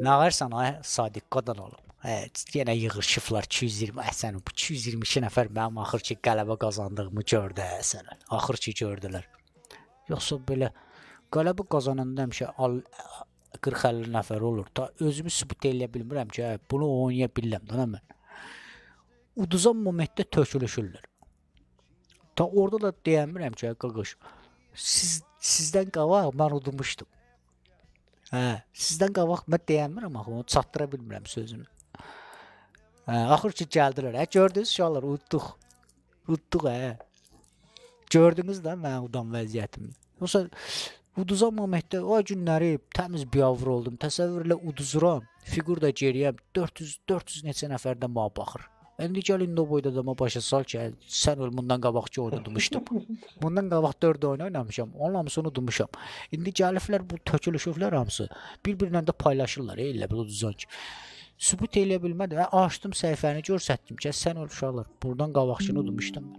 Nağarsan ay Sadiq qadan olub. Yenə yığışıblar 220. Sən bu 222 nəfər mənim axır ki qələbə qazandığımı gördü sən. Axır ki gördülər. Yoxsa belə qələbə qazananda həmişə 40-50 nəfər olur. Da özümü sübut eləyə bilmirəm ki, bunu oynaya bilirəm də mən. Uduzan momentdə tökülüşürlər. Ta orada da deyəmirəm ki, qaqış. Sizdən qabaq mən udmuşdum. Sizdən qabaq mən deyəmirəm axı, onu çatdıra bilmirəm sözünü. Axır ki gəldilər. Gördünüz uşaqlar, udduq. Udduq Gördünüz də mənim udan vəziyyətimi. Yoxsa uduzan momentdə o günləri təmiz biavr oldum. Təsəvvürlə uduzuram. Fiqur da geriyəm. 400 neçə nəfərdən mənə baxır. İndi gəl indi o boyda adama başa sal ki, sən öl bundan qabaqçı oynadmışdım. Bundan qabaq 4 oyun oynamışam. Onun hamısını udmuşam. İndi gəliblər bu tökülüşüblər hamısı. Bir-birinə də paylaşırlar elə bil uduzan ki. Sübut eləyə bilmədim. Açdım səhifəni, göstərdim ki, sən öl uşaqlar. Buradan qabaqçını udmuşdum.